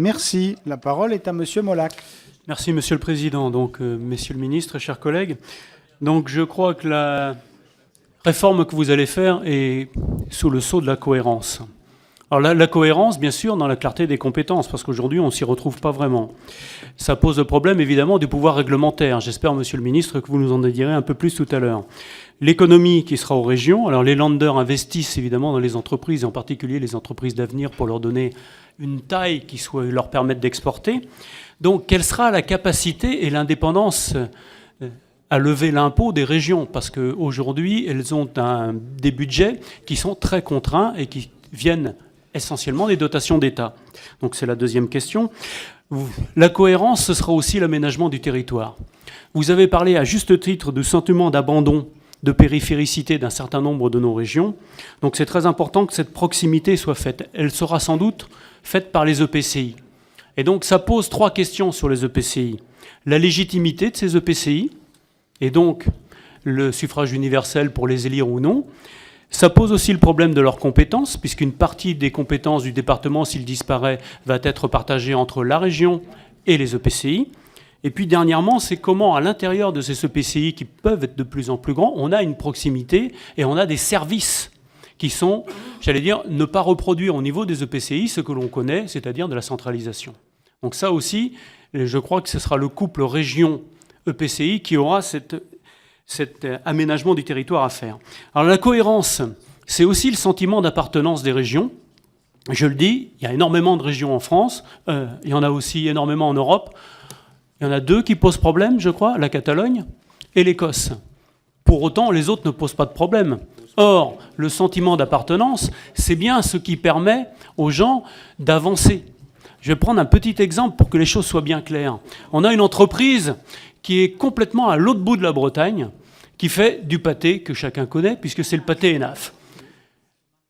Merci. La parole est à Monsieur Molac. Merci Monsieur le Président. Donc, Messieurs le Ministre, chers collègues, donc je crois que la réforme que vous allez faire est sous le sceau de la cohérence. Alors la cohérence, bien sûr, dans la clarté des compétences, parce qu'aujourd'hui, on ne s'y retrouve pas vraiment. Ça pose le problème, évidemment, du pouvoir réglementaire. J'espère, Monsieur le Ministre, que vous nous en direz un peu plus tout à l'heure. L'économie qui sera aux régions. Alors les lenders investissent, évidemment, dans les entreprises, et en particulier les entreprises d'avenir, pour leur donner une taille qui leur permette d'exporter. Donc, quelle sera la capacité et l'indépendance à lever l'impôt des régions? Parce qu'aujourd'hui, elles ont des budgets qui sont très contraints et qui viennent essentiellement des dotations d'État. Donc c'est la deuxième question. La cohérence, ce sera aussi l'aménagement du territoire. Vous avez parlé à juste titre du sentiment d'abandon, de périphéricité d'un certain nombre de nos régions. Donc c'est très important que cette proximité soit faite. Elle sera sans doute faite par les EPCI. Et donc ça pose trois questions sur les EPCI. La légitimité de ces EPCI, et donc le suffrage universel pour les élire ou non. Ça pose aussi le problème de leurs compétences, puisqu'une partie des compétences du département, s'il disparaît, va être partagée entre la région et les EPCI. Et puis dernièrement, c'est comment, à l'intérieur de ces EPCI qui peuvent être de plus en plus grands, on a une proximité et on a des services qui sont, j'allais dire, ne pas reproduire au niveau des EPCI ce que l'on connaît, c'est-à-dire de la centralisation. Donc ça aussi, je crois que ce sera le couple région-EPCI qui aura cet aménagement du territoire à faire. Alors la cohérence, c'est aussi le sentiment d'appartenance des régions. Je le dis, il y a énormément de régions en France, il y en a aussi énormément en Europe. Il y en a deux qui posent problème, je crois, la Catalogne et l'Écosse. Pour autant, les autres ne posent pas de problème. Or, le sentiment d'appartenance, c'est bien ce qui permet aux gens d'avancer. Je vais prendre un petit exemple pour que les choses soient bien claires. On a une entreprise qui est complètement à l'autre bout de la Bretagne, qui fait du pâté que chacun connaît, puisque c'est le pâté Enaf.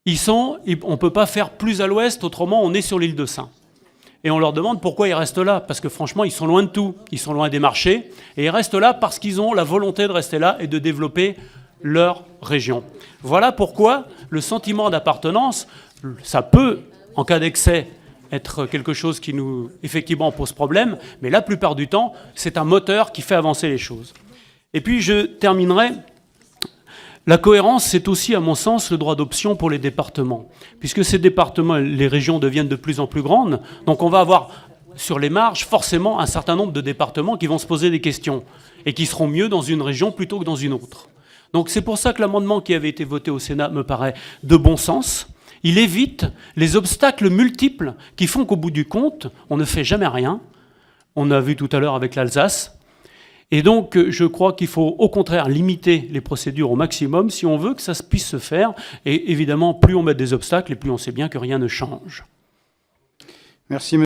On ne peut pas faire plus à l'ouest, autrement on est sur l'île de Sein. Et on leur demande pourquoi ils restent là, parce que franchement, ils sont loin de tout. Ils sont loin des marchés, et ils restent là parce qu'ils ont la volonté de rester là et de développer leur région. Voilà pourquoi le sentiment d'appartenance, ça peut, en cas d'excès, être quelque chose qui nous, effectivement, pose problème, mais la plupart du temps, c'est un moteur qui fait avancer les choses. Et puis, je terminerai. La cohérence, c'est aussi, à mon sens, le droit d'option pour les départements. Puisque ces départements, les régions deviennent de plus en plus grandes, donc on va avoir, sur les marges, forcément, un certain nombre de départements qui vont se poser des questions et qui seront mieux dans une région plutôt que dans une autre. Donc c'est pour ça que l'amendement qui avait été voté au Sénat me paraît de bon sens. Il évite les obstacles multiples qui font qu'au bout du compte, on ne fait jamais rien. On a vu tout à l'heure avec l'Alsace. Et donc, je crois qu'il faut au contraire limiter les procédures au maximum si on veut que ça puisse se faire. Et évidemment, plus on met des obstacles et plus on sait bien que rien ne change. Merci.